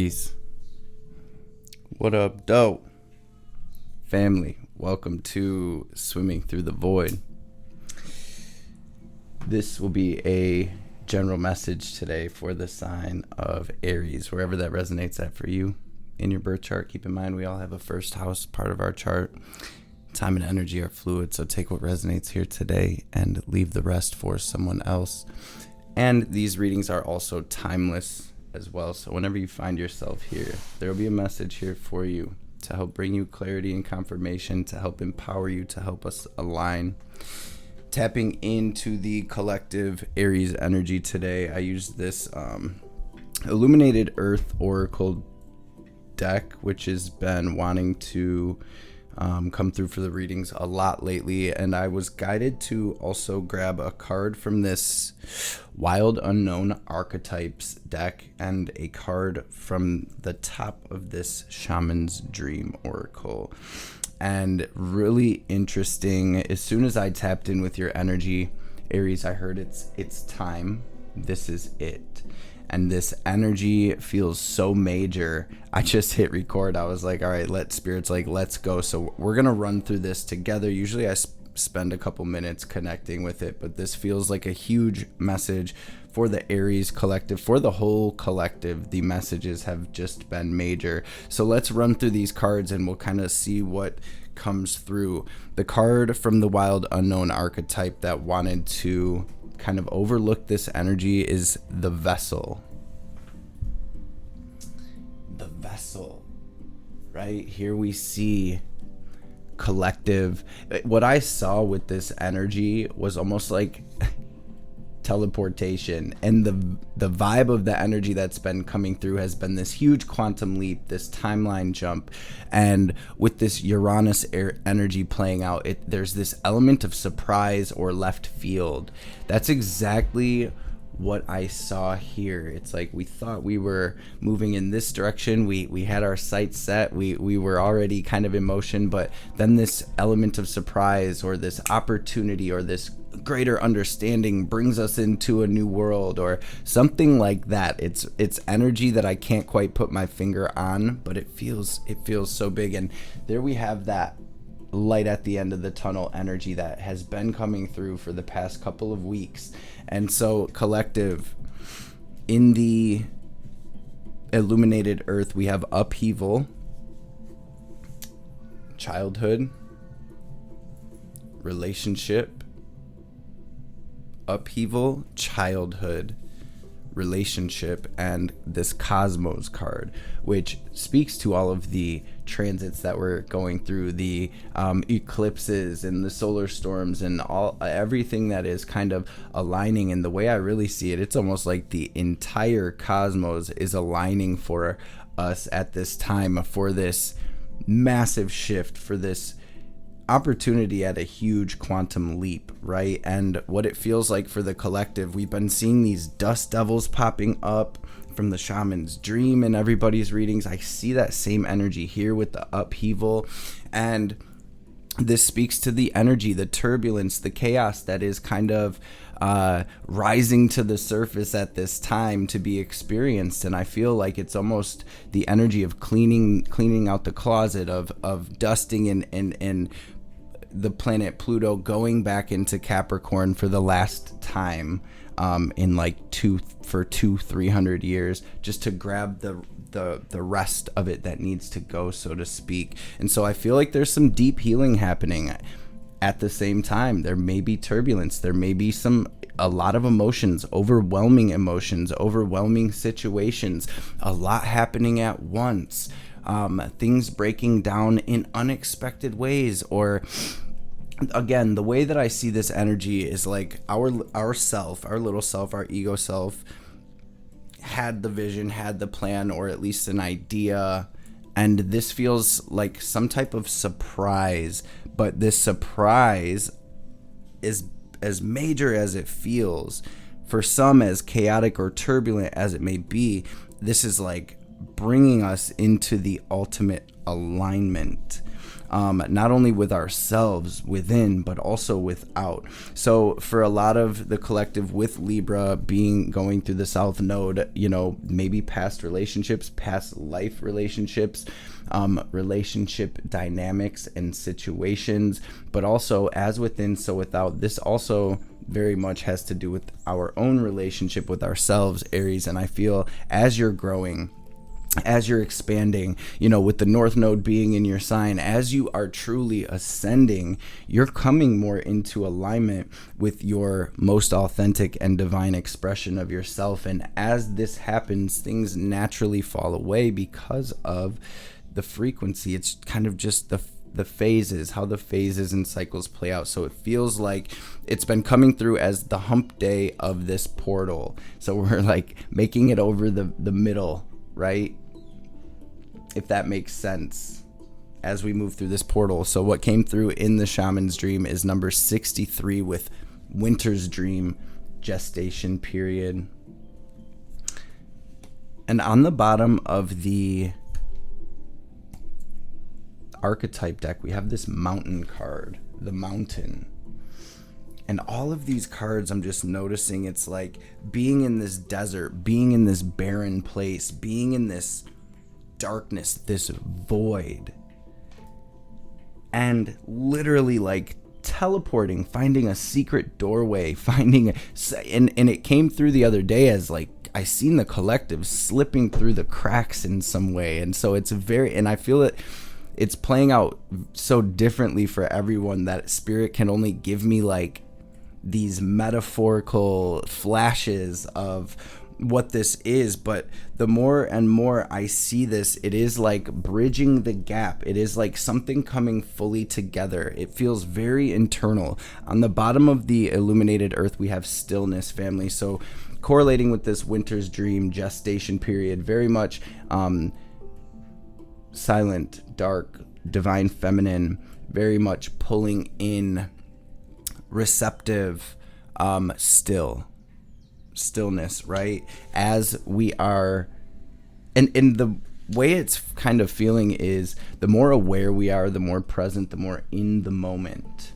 Aries. What up, dope? Family, welcome to Swimming Through the Void. This will be a general message today for the sign of Aries, wherever that resonates at for you in your birth chart. Keep in mind, we all have a first house part of our chart. Time and energy are fluid, so take what resonates here today and leave the rest for someone else. And these readings are also timeless as well, so whenever you find yourself here, there will be a message here for you to help bring you clarity and confirmation, to help empower you, to help us align. Tapping into the collective Aries energy today, I use this Illuminated Earth Oracle deck, which has been wanting to come through for the readings a lot lately, and I was guided to also grab a card from this Wild Unknown Archetypes deck and a card from the top of this Shaman's Dream Oracle. And really interesting, as soon as I tapped in with your energy, Aries, I heard it's time. This is it. And this energy feels so major. I just hit record. I was like, all right, let's go. So we're going to run through this together. Usually I spend a couple minutes connecting with it, but this feels like a huge message for the Aries collective, for the whole collective. The messages have just been major. So let's run through these cards and we'll kind of see what comes through. The card from the Wild Unknown Archetype that wanted to kind of overlook this energy is the Vessel. The Vessel, right? Here we see collective. What I saw with this energy was almost like teleportation, and the vibe of the energy that's been coming through has been this huge quantum leap, this timeline jump. And with this Uranus energy playing out, there's this element of surprise or left field. That's exactly what I saw here. It's like we thought we were moving in this direction. We had our sights set. We were already kind of in motion, but then this element of surprise or this opportunity or this greater understanding brings us into a new world or something like that. It's energy that I can't quite put my finger on, but it feels so big. And there we have that light at the end of the tunnel energy that has been coming through for the past couple of weeks. And so collective, in the Illuminated Earth, we have upheaval, childhood, relationship, upheaval, childhood, relationship, and this Cosmos card, which speaks to all of the transits that we're going through, the eclipses and the solar storms and everything that is kind of aligning. And the way I really see it, it's almost like the entire cosmos is aligning for us at this time, for this massive shift, for this opportunity at a huge quantum leap, right? And what it feels like for the collective, we've been seeing these dust devils popping up from the Shaman's Dream in everybody's readings. I see that same energy here with the upheaval, and this speaks to the energy, the turbulence, the chaos that is kind of rising to the surface at this time to be experienced. And I feel like it's almost the energy of cleaning out the closet, of dusting and the planet Pluto going back into Capricorn for the last time in like 300 years, just to grab the rest of it that needs to go, so to speak. And so I feel like there's some deep healing happening. At the same time, there may be turbulence, there may be a lot of emotions, overwhelming situations, a lot happening at once. Things breaking down in unexpected ways, or again, the way that I see this energy is like our self, our little self, our ego self had the vision, had the plan, or at least an idea, and this feels like some type of surprise. But this surprise is as major as it feels. For some, as chaotic or turbulent as it may be, this is like bringing us into the ultimate alignment. Not only with ourselves within, but also without. So for a lot of the collective with Libra going through the South Node, maybe past relationships, past life relationships, relationship dynamics and situations, but also as within, so without. This also very much has to do with our own relationship with ourselves, Aries. And I feel as you're growing, as you're expanding, with the North Node being in your sign, as you are truly ascending, you're coming more into alignment with your most authentic and divine expression of yourself. And as this happens, things naturally fall away because of the frequency. It's kind of just the phases, how the phases and cycles play out. So it feels like it's been coming through as the hump day of this portal. So we're like making it over the middle, right? If that makes sense, as we move through this portal. So what came through in the shaman's dream is number 63 with winter's dream, gestation period. And on the bottom of the archetype deck, we have this mountain card, the mountain. And all of these cards, I'm just noticing, it's like being in this desert, being in this barren place, being in this darkness, this void, and literally like teleporting, finding a secret doorway, and it came through the other day as like I seen the collective slipping through the cracks in some way. And so and I feel it. It's playing out so differently for everyone that spirit can only give me like these metaphorical flashes of what this is. But the more and more I see this, it is like bridging the gap. It is like something coming fully together. It feels very internal. On the bottom of the illuminated earth, we have stillness, family. So correlating with this winter's dream gestation period, very much silent, dark, divine feminine, very much pulling in, receptive, stillness, right? As we are, and the way it's kind of feeling is the more aware we are, the more present, the more in the moment,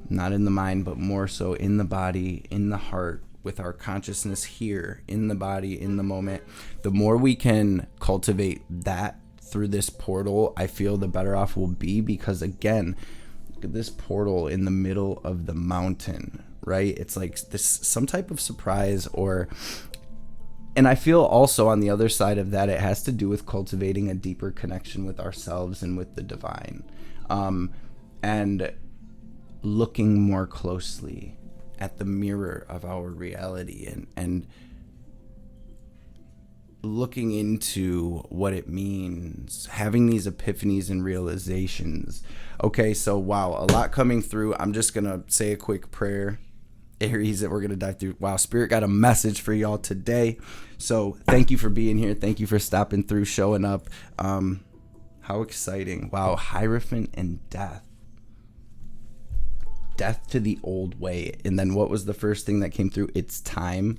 not in the mind, but more so in the body, in the heart, with our consciousness here, in the body, in the moment. The more we can cultivate that through this portal, I feel the better off we'll be, because again, look at this portal in the middle of the mountain, right? It's like this, some type of surprise, and I feel also on the other side of that, it has to do with cultivating a deeper connection with ourselves and with the divine, and looking more closely at the mirror of our reality, and looking into what it means, having these epiphanies and realizations. Okay, so wow, a lot coming through. I'm just gonna say a quick prayer, Aries, that we're gonna dive through. Wow, Spirit got a message for y'all today. So thank you for being here. Thank you for stopping through, showing up. How exciting. Wow, Hierophant and death. Death to the old way. And then what was the first thing that came through? It's time.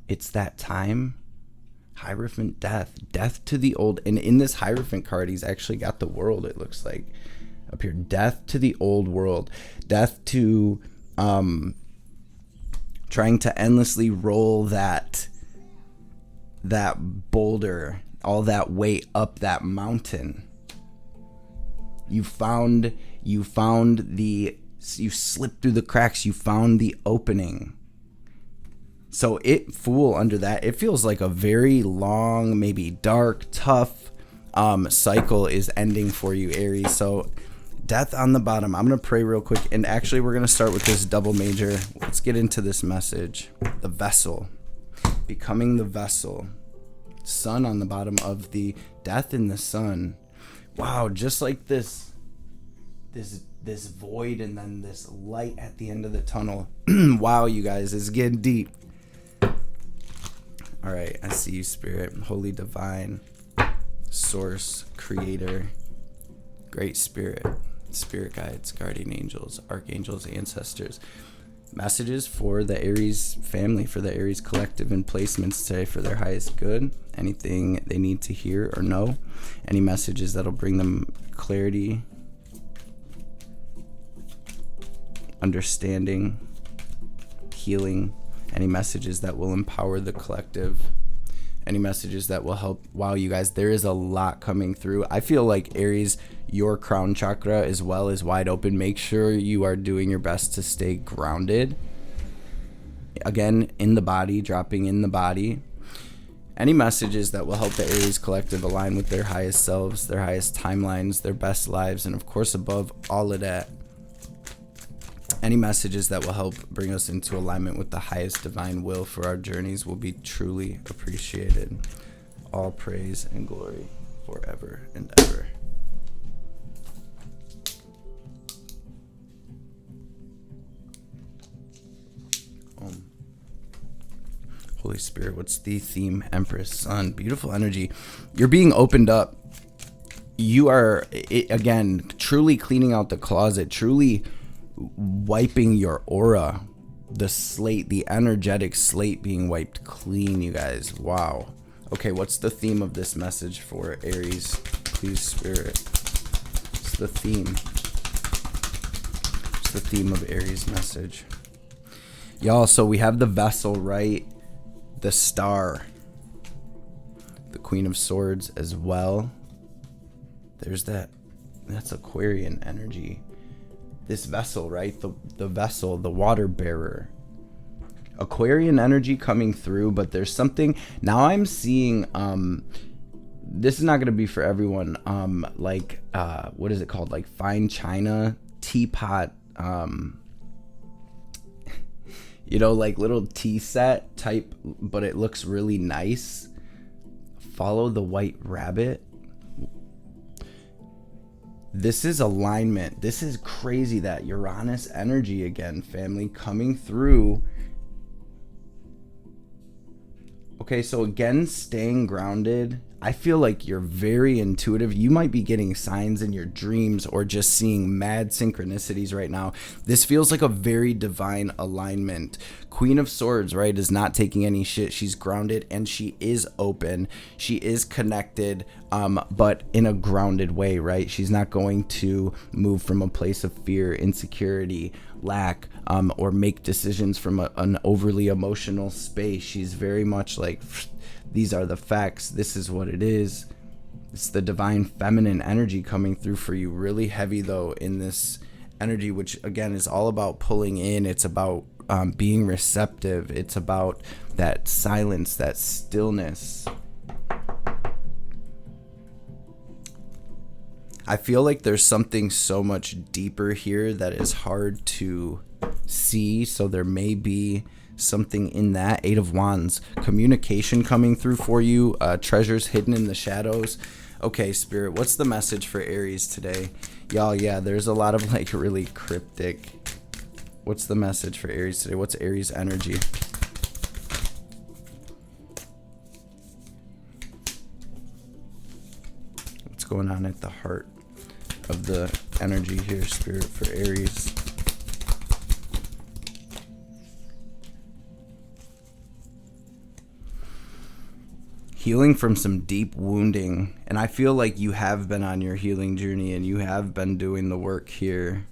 It's that time. Hierophant, death to the old. And in this Hierophant card, he's actually got the world, it looks like, up here. Death to the old world. Death to trying to endlessly roll that boulder, all that weight up that mountain. You slipped through the cracks, you found the opening. So under that, it feels like a very long, maybe dark, tough cycle is ending for you, Aries. So death on the bottom. I'm going to pray real quick. And actually, we're going to start with this double major. Let's get into this message. The vessel. Becoming the vessel. Sun on the bottom of the death in the sun. Wow, just like this void and then this light at the end of the tunnel. Wow, you guys, it's getting deep. All right, I see you, Spirit, Holy Divine, Source, Creator, Great Spirit, Spirit Guides, Guardian Angels, Archangels, Ancestors. Messages for the Aries family, for the Aries collective and placements today for their highest good. Anything they need to hear or know. Any messages that'll bring them clarity, understanding, healing. Any messages that will empower the collective. Any messages that will help. Wow, you guys, there is a lot coming through. I feel like Aries, your crown chakra as well is wide open. Make sure you are doing your best to stay grounded. Again, in the body, dropping in the body. Any messages that will help the Aries collective align with their highest selves, their highest timelines, their best lives, and of course above all of that, any messages that will help bring us into alignment with the highest divine will for our journeys will be truly appreciated. All praise and glory forever and ever. Holy Spirit, what's the theme? Empress, Sun, beautiful energy. You're being opened up. You are, again, truly cleaning out the closet, truly wiping your aura, the slate, the energetic slate being wiped clean, you guys. Wow. Okay, what's the theme of this message for Aries? Please, Spirit. What's the theme? What's the theme of Aries' message? Y'all, so we have the vessel, right? The star. The Queen of Swords as well. There's that. That's Aquarian energy. This vessel, right? The vessel, the water bearer. Aquarian energy coming through, but there's something now I'm seeing. This is not going to be for everyone. What is it called? Like fine china teapot. Like little tea set type, but it looks really nice. Follow the white rabbit. This is alignment. This is crazy, that Uranus energy again, family, coming through. Okay, so again, staying grounded. I feel like you're very intuitive. You might be getting signs in your dreams or just seeing mad synchronicities right now. This feels like a very divine alignment. Queen of Swords, right, is not taking any shit. She's grounded and she is open. She is connected, but in a grounded way, right? She's not going to move from a place of fear, insecurity, lack, or make decisions from an overly emotional space. She's very much like, these are the facts. This is what it is. It's the divine feminine energy coming through for you. Really heavy, though, in this energy, which, again, is all about pulling in. It's about being receptive. It's about that silence, that stillness. I feel like there's something so much deeper here that is hard to see. So there may be something in that. 8 of Wands, communication coming through for you, treasures hidden in the shadows. Okay, Spirit, what's the message for Aries today? Y'all, yeah, there's a lot of like really cryptic. What's the message for Aries today? What's Aries energy? What's going on at the heart of the energy here, Spirit, for Aries? Healing from some deep wounding, and I feel like you have been on your healing journey and you have been doing the work here.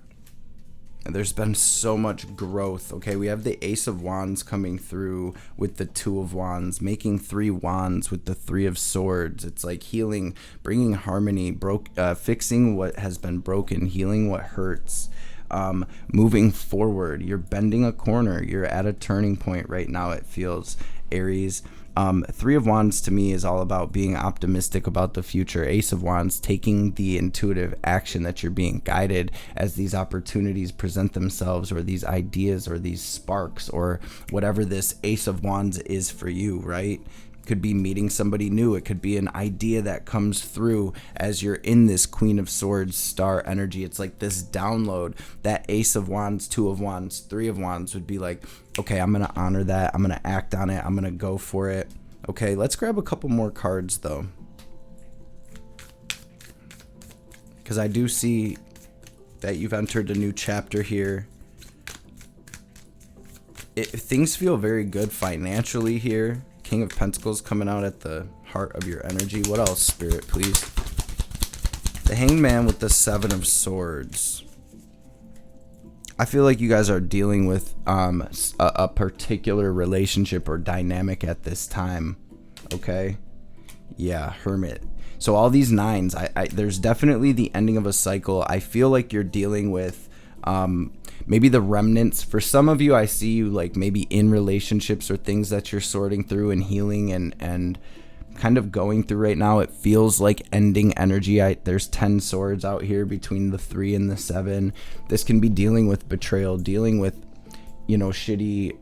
And there's been so much growth. Okay, we have the Ace of Wands coming through with the 2 of Wands, making 3 wands with the 3 of Swords. It's like healing, bringing harmony, fixing what has been broken, healing what hurts, moving forward. You're bending a corner. You're at a turning point right now, it feels, Aries. 3 of Wands to me is all about being optimistic about the future. Ace of Wands, taking the intuitive action that you're being guided as these opportunities present themselves, or these ideas or these sparks or whatever this Ace of Wands is for you, right? Could be meeting somebody new. It could be an idea that comes through as you're in this Queen of Swords star energy. It's like this download. That Ace of Wands, 2 of Wands, 3 of Wands would be like, okay, I'm going to honor that. I'm going to act on it. I'm going to go for it. Okay, let's grab a couple more cards, though. Because I do see that you've entered a new chapter here. things feel very good financially here. King of Pentacles coming out at the heart of your energy. What else, Spirit, please? The Hanged Man with the Seven of Swords. I feel like you guys are dealing with a particular relationship or dynamic at this time. Okay? Yeah, Hermit. So all these nines, there's definitely the ending of a cycle. I feel like you're dealing with maybe the remnants. For some of you, I see you like maybe in relationships or things that you're sorting through and healing and kind of going through right now. It feels like ending energy. There's 10 swords out here between the 3 and the 7. This can be dealing with betrayal, dealing with, shitty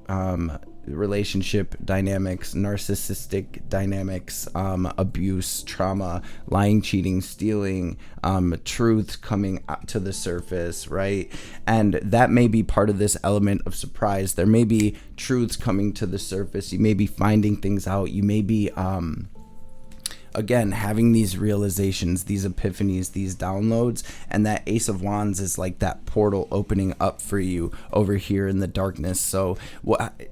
relationship dynamics, narcissistic dynamics, abuse, trauma, lying, cheating, stealing, truths coming to the surface, right? And that may be part of this element of surprise. There may be truths coming to the surface. You may be finding things out. You may be again, having these realizations, these epiphanies, these downloads, and that Ace of Wands is like that portal opening up for you over here in the darkness. So,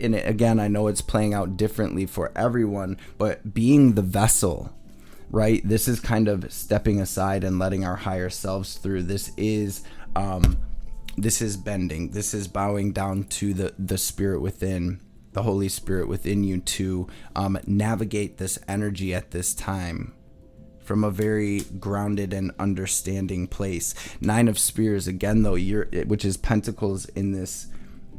and again, I know it's playing out differently for everyone, but being the vessel, right? This is kind of stepping aside and letting our higher selves through. This is bending. This is bowing down to the spirit within, the Holy Spirit within you to navigate this energy at this time from a very grounded and understanding place. 9 of Spears, again though, which is Pentacles in this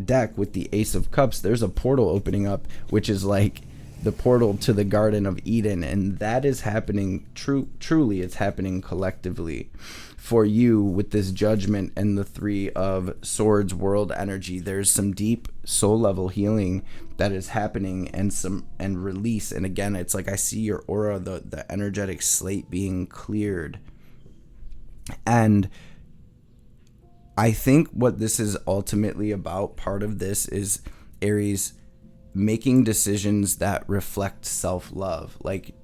deck with the Ace of Cups. There's a portal opening up, which is like the portal to the Garden of Eden, and that is happening truly. It's happening collectively for you with this Judgment and the 3 of Swords world energy. There's some deep soul level healing that is happening and release. And again, it's like I see your aura, the energetic slate being cleared. And I think what this is ultimately about, part of this is Aries making decisions that reflect self-love. Like,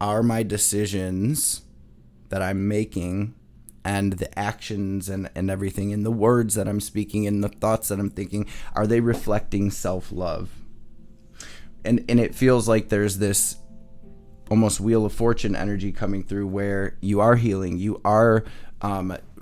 are my decisions that I'm making and the actions and everything and the words that I'm speaking and the thoughts that I'm thinking, are they reflecting self-love? And it feels like there's this almost Wheel of Fortune energy coming through where you are healing, you are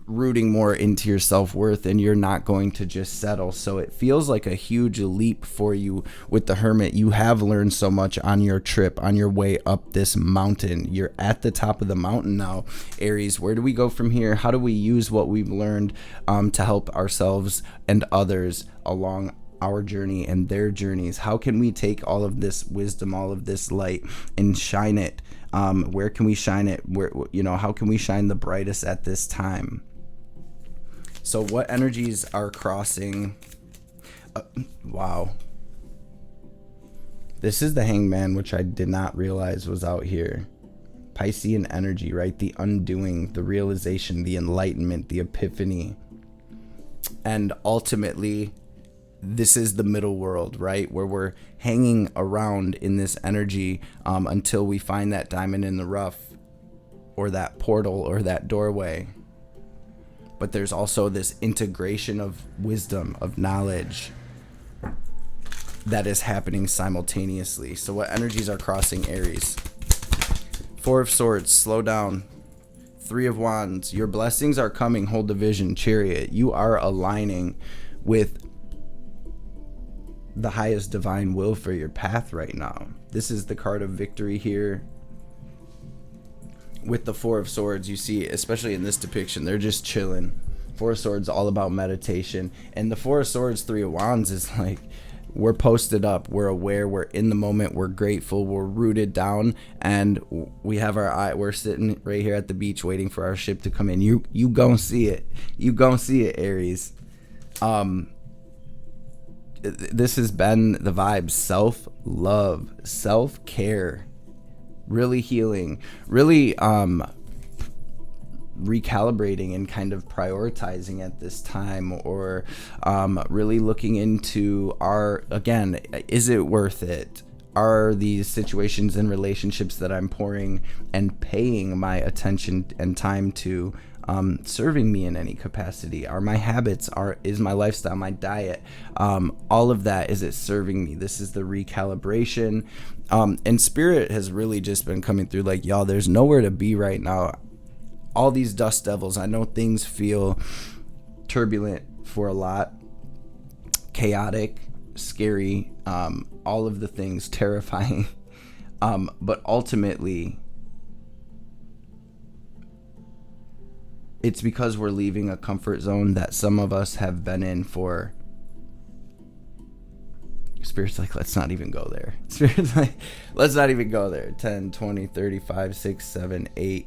rooting more into your self-worth, and you're not going to just settle. So it feels like a huge leap for you with the Hermit. You have learned so much on your trip, on your way up this mountain. You're at the top of the mountain now, Aries. Where do we go from here? How do we use what we've learned to help ourselves and others along our journey and their journeys? How can we take all of this wisdom, all of this light, and shine it? Where can we shine it? How can we shine the brightest at this time? So what energies are crossing? Wow. This is the Hanged Man, which I did not realize was out here. Piscean energy, right? The undoing, the realization, the enlightenment, the epiphany. And ultimately, this is the middle world, right? Where we're hanging around in this energy until we find that diamond in the rough, or that portal, or that doorway. But there's also this integration of wisdom, of knowledge that is happening simultaneously. So what energies are crossing Aries? 4 of Swords, slow down. 3 of Wands, your blessings are coming, hold the vision. Chariot, you are aligning with the highest divine will for your path right now. This is the card of victory here. With the 4 of Swords, you see, especially in this depiction, they're just chilling. 4 of Swords, all about meditation. And the 4 of Swords, 3 of Wands is like, we're posted up, we're aware, we're in the moment, we're grateful, we're rooted down, and we have our eye, we're sitting right here at the beach waiting for our ship to come in. You gon' see it. You gon' see it, Aries. This has been the vibe. Self-love, self-care, really healing, really recalibrating and kind of prioritizing at this time, or really looking into again, is it worth it? Are these situations and relationships that I'm pouring and paying my attention and time to serving me in any capacity? Are my habits, is my lifestyle, my diet, all of that, is it serving me? This is the recalibration. And Spirit has really just been coming through like, y'all, there's nowhere to be right now. All these dust devils, I know things feel turbulent for a lot, chaotic, scary, all of the things, terrifying. But ultimately, it's because we're leaving a comfort zone that some of us have been in for. Spirit's like, let's not even go there. Spirit's like, let's not even go there. 10, 20, 35, 6, 7, 8,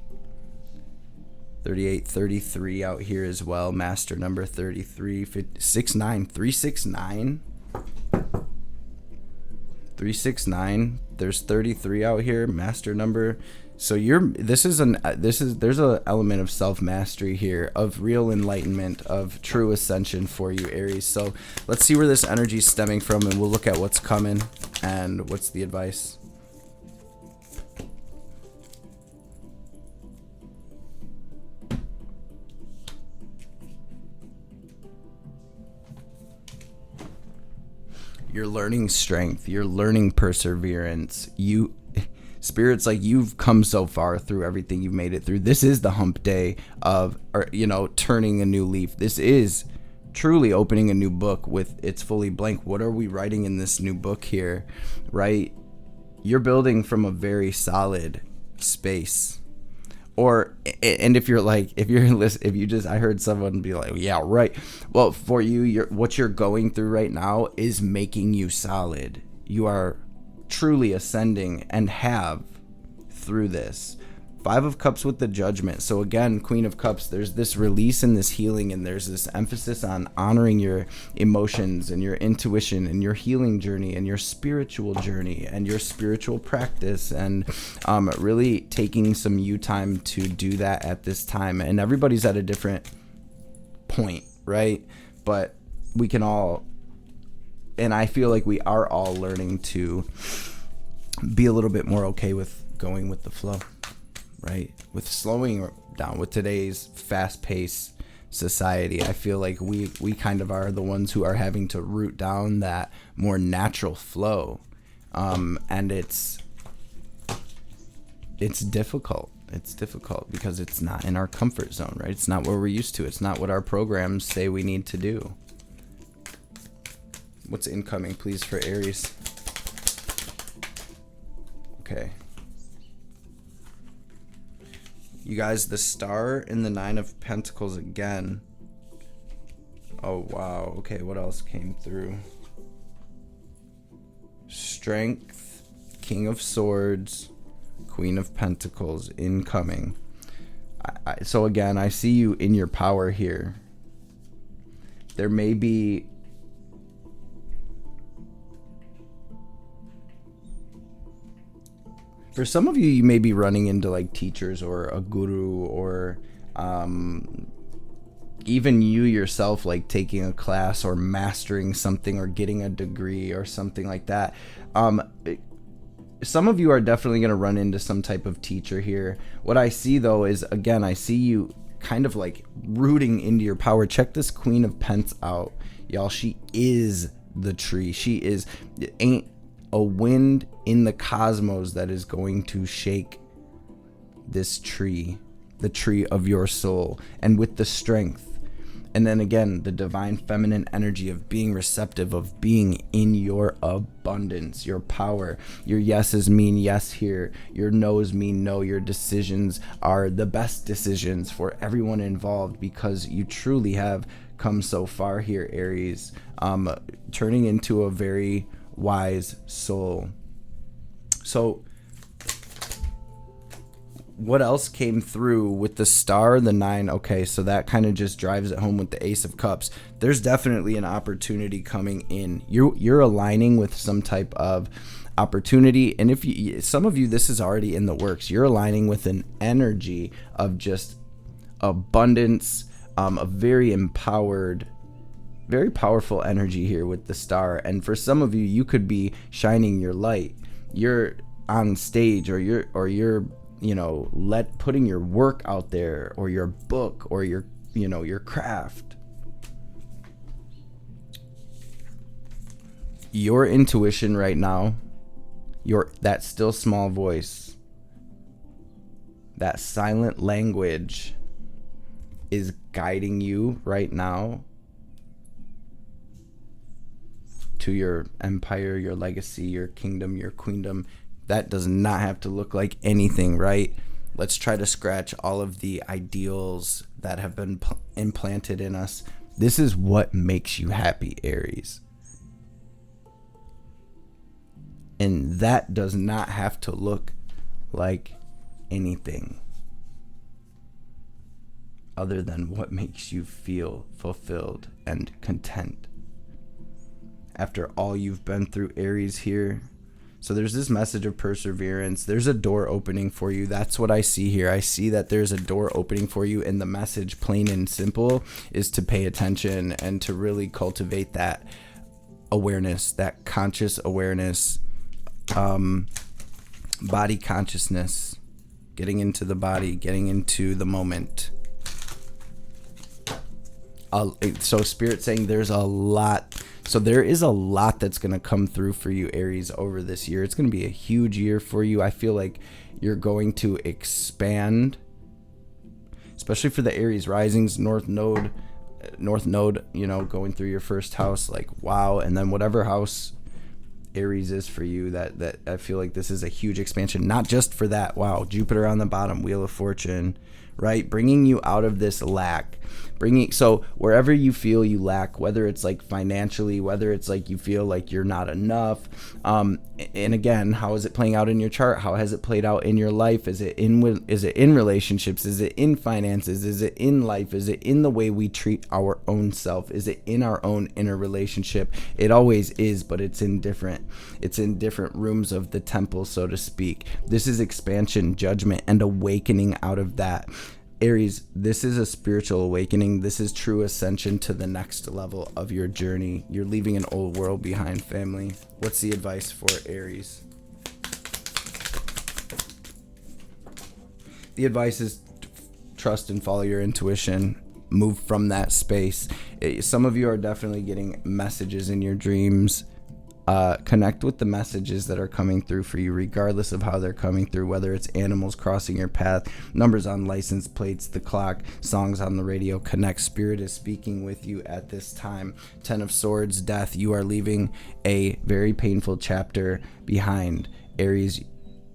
38, 33 out here as well. Master number 33, 69, 369. 369. There's 33 out here. Master number. So there's an element of self-mastery here, of real enlightenment, of true ascension for you, Aries. So let's see where this energy is stemming from, and we'll look at what's coming and what's the advice. You're learning strength. You're learning perseverance. Spirit's like, you've come so far through everything you've made it through. This is the hump day of, turning a new leaf. This is truly opening a new book with it's fully blank. What are we writing in this new book here, right? You're building from a very solid space. And if you're like, I heard someone be like, yeah, right. Well, for you, what you're going through right now is making you solid. You are truly ascending and have through this. 5 of Cups with the Judgment. So again, Queen of Cups, there's this release and this healing, and there's this emphasis on honoring your emotions and your intuition and your healing journey and your spiritual journey and your spiritual practice, and really taking some you time to do that at this time. And everybody's at a different point, right? But we can all, and I feel like we are all learning to be a little bit more okay with going with the flow, right? With slowing down with today's fast-paced society. I feel like we kind of are the ones who are having to root down that more natural flow. And it's difficult. It's difficult because it's not in our comfort zone, right? It's not what we're used to. It's not what our programs say we need to do. What's incoming, please, for Aries? Okay. You guys, the Star and the 9 of Pentacles again. Oh, wow. Okay, what else came through? Strength, King of Swords, Queen of Pentacles incoming. So again, I see you in your power here. There may be for some of you, you may be running into like teachers or a guru, or even you yourself, like taking a class or mastering something or getting a degree or something like that. Some of you are definitely going to run into some type of teacher here. What I see though is, again, I see you kind of like rooting into your power. Check this Queen of Pents out, y'all. She is the tree. It ain't a wind in the cosmos that is going to shake this tree, the tree of your soul, and with the strength. And then again, the divine feminine energy of being receptive, of being in your abundance, your power. Your yeses mean yes here. Your no's mean no. Your decisions are the best decisions for everyone involved, because you truly have come so far here, Aries, turning into a very wise soul. So what else came through with the Star, the 9? Okay, so that kind of just drives it home with the Ace of Cups. There's definitely an opportunity coming in. You're aligning with some type of opportunity, and if some of you, this is already in the works. You're aligning with an energy of just abundance, a very empowered, very powerful energy here with the Star. And for some of you, you could be shining your light. You're on stage, or you're putting your work out there, or your book, or your craft. Your intuition right now, that still small voice, that silent language is guiding you right now to your empire, your legacy, your kingdom, your queendom. That does not have to look like anything, right? Let's try to scratch all of the ideals that have been implanted in us. This is what makes you happy, Aries. And that does not have to look like anything other than what makes you feel fulfilled and content after all you've been through, Aries, here. So there's this message of perseverance. There's a door opening for you. That's what I see here. I see that there's a door opening for you, and the message, plain and simple, is to pay attention and to really cultivate that awareness, that conscious awareness, body consciousness, getting into the body, getting into the moment. So Spirit saying there's a lot. So there is a lot that's going to come through for you, Aries, over this year. It's going to be a huge year for you. I feel like you're going to expand, especially for the Aries risings, North Node, going through your first house, like, wow. And then whatever house Aries is for you, that I feel like this is a huge expansion, not just for that. Wow. Jupiter on the bottom, Wheel of Fortune, right? Bringing you out of this lack, so wherever you feel you lack, whether it's like financially, whether it's like you feel like you're not enough. And again, how is it playing out in your chart? How has it played out in your life? Is it in relationships? Is it in finances? Is it in life? Is it in the way we treat our own self? Is it in our own inner relationship? It always is, but it's in different rooms of the temple, so to speak. This is expansion, judgment, and awakening out of that. Aries, this is a spiritual awakening. This is true ascension to the next level of your journey. You're leaving an old world behind, family. What's the advice for Aries? The advice is trust and follow your intuition. Move from that space. Some of you are definitely getting messages in your dreams. Connect with the messages that are coming through for you, regardless of how they're coming through, whether it's animals crossing your path, numbers on license plates, the clock, songs on the radio. Connect. Spirit is speaking with you at this time. 10 of Swords, death. You are leaving a very painful chapter behind, Aries.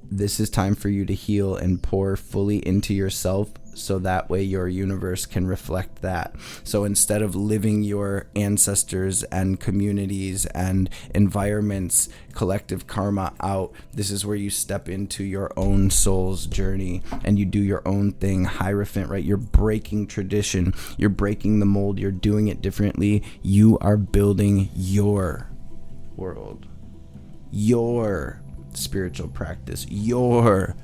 This is time for you to heal and pour fully into yourself, so that way your universe can reflect that. So instead of living your ancestors and communities and environments, collective karma out, this is where you step into your own soul's journey and you do your own thing. Hierophant, right? You're breaking tradition. You're breaking the mold. You're doing it differently. You are building your world, your spiritual practice, your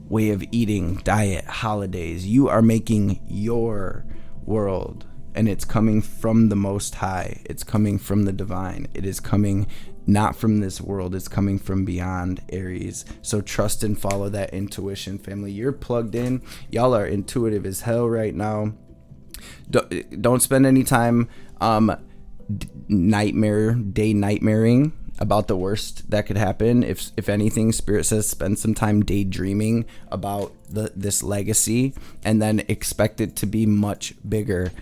way of eating, diet, holidays. You are making your world, and it's coming from the Most High. It's coming from the divine. It is coming not from this world. It's coming from beyond, Aries. So trust and follow that intuition, family. You're plugged in. Y'all are intuitive as hell right now. Don't spend any time nightmaring about the worst that could happen. If anything, Spirit says spend some time daydreaming about this legacy, and then expect it to be much bigger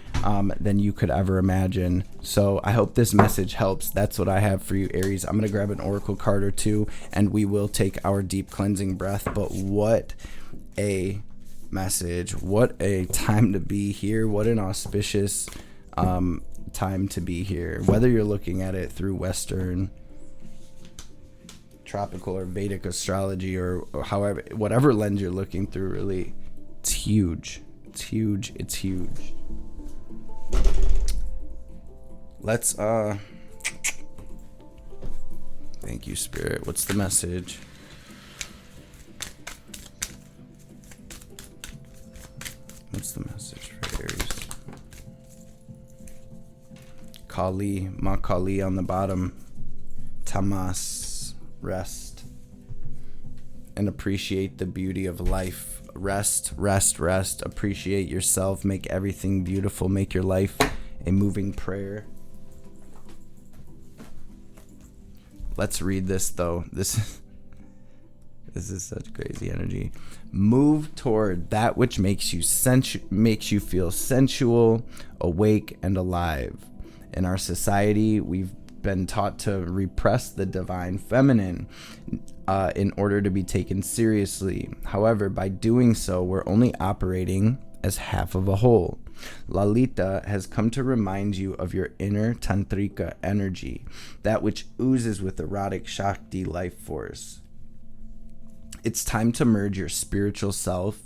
than you could ever imagine. So I hope this message helps. That's what I have for you, Aries. I'm gonna grab an oracle card or two, and we will take our deep cleansing breath. But what a message! What a time to be here! What an auspicious time to be here. Whether you're looking at it through Western, tropical, or Vedic astrology, or however, whatever lens you're looking through, really, it's huge. It's huge. It's huge. Let's thank you, Spirit. What's the message? What's the message for Aries? Kali, Ma Kali on the bottom. Tamas, rest. and appreciate the beauty of life. Rest, rest, rest. Appreciate yourself. Make everything beautiful. Make your life a moving prayer. Let's read this, though. This is such crazy energy. Move toward that which makes you feel sensual, awake, and alive. In our society, we've been taught to repress the divine feminine in order to be taken seriously. However, by doing so, we're only operating as half of a whole. Lalita has come to remind you of your inner tantrika energy, that which oozes with erotic Shakti life force. It's time to merge your spiritual self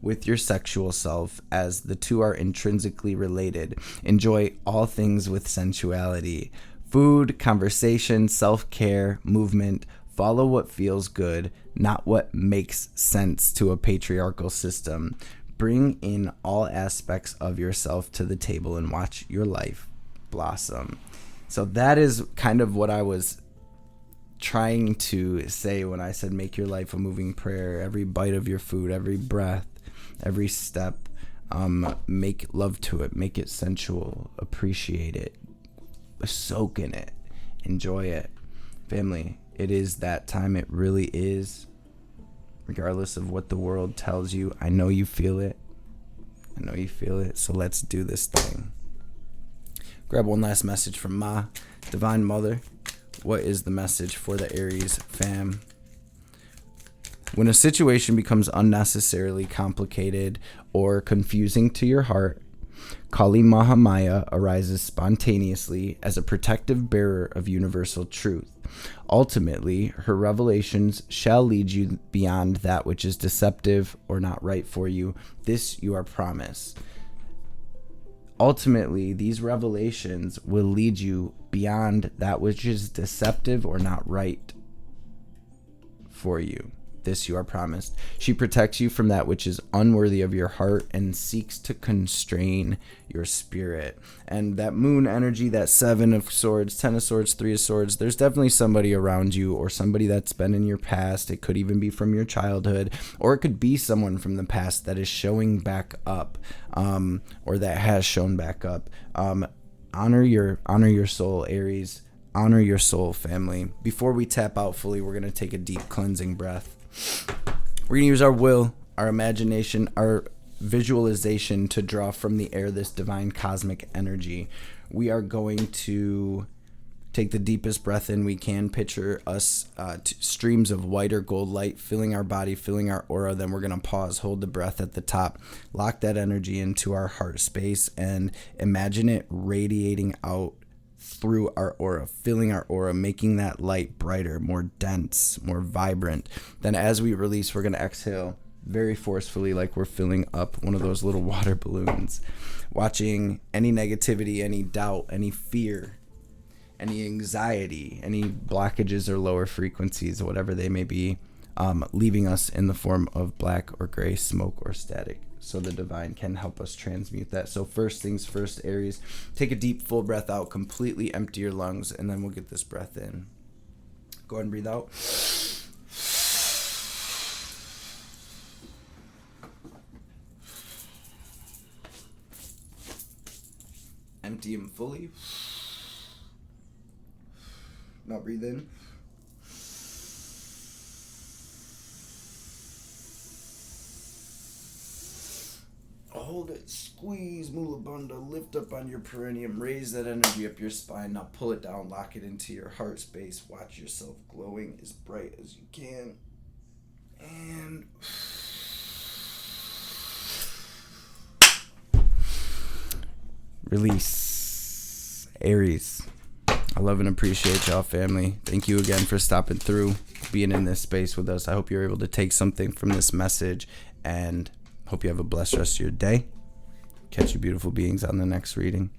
with your sexual self, as the two are intrinsically related. Enjoy all things with sensuality. Food, conversation, self-care, movement. Follow what feels good, not what makes sense to a patriarchal system. Bring in all aspects of yourself to the table and watch your life blossom. So that is kind of what I was trying to say when I said make your life a moving prayer. Every bite of your food, every breath, every step, make love to it, make it sensual, appreciate it, soak in it, enjoy it. Family, it is that time. It really is. Regardless of what the world tells you, I know you feel it. I know you feel it. So let's do this thing. Grab one last message from Ma, Divine Mother. What is the message for the Aries fam? When a situation becomes unnecessarily complicated or confusing to your heart, Kali Mahamaya arises spontaneously as a protective bearer of universal truth. Ultimately, her revelations shall lead you beyond that which is deceptive or not right for you. This you are promised. Ultimately, these revelations will lead you beyond that which is deceptive or not right for you. This you are promised. She protects you from that which is unworthy of your heart and seeks to constrain your spirit. And that moon energy, that 7 of swords, 10 of swords, 3 of swords, there's definitely somebody around you or somebody that's been in your past. It could even be from your childhood, or it could be someone from the past that is showing back up, or that has shown back up. Honor your soul, Aries. Honor your soul, family. Before we tap out fully, we're going to take a deep cleansing breath. We're going to use our will, our imagination, our visualization to draw from the air this divine cosmic energy. We are going to take the deepest breath in we can. Picture us streams of white or gold light filling our body, filling our aura. Then we're going to pause, hold the breath at the top, lock that energy into our heart space, and imagine it radiating out through our aura, filling our aura, making that light brighter, more dense, more vibrant. Then as we release, we're going to exhale very forcefully, like we're filling up one of those little water balloons. Watching any negativity, any doubt, any fear, any anxiety, any blockages or lower frequencies, whatever they may be, leaving us in the form of black or gray smoke or static, so the divine can help us transmute that. So first things first, Aries, take a deep full breath out, completely empty your lungs, and then we'll get this breath in. Go ahead and breathe out. Empty them fully. Now breathe in. Hold it, squeeze, Mula Bandha, lift up on your perineum, raise that energy up your spine. Now pull it down, lock it into your heart space. Watch yourself glowing as bright as you can. And release. Aries, I love and appreciate y'all, family. Thank you again for stopping through, being in this space with us. I hope you're able to take something from this message, and hope you have a blessed rest of your day. Catch you beautiful beings on the next reading.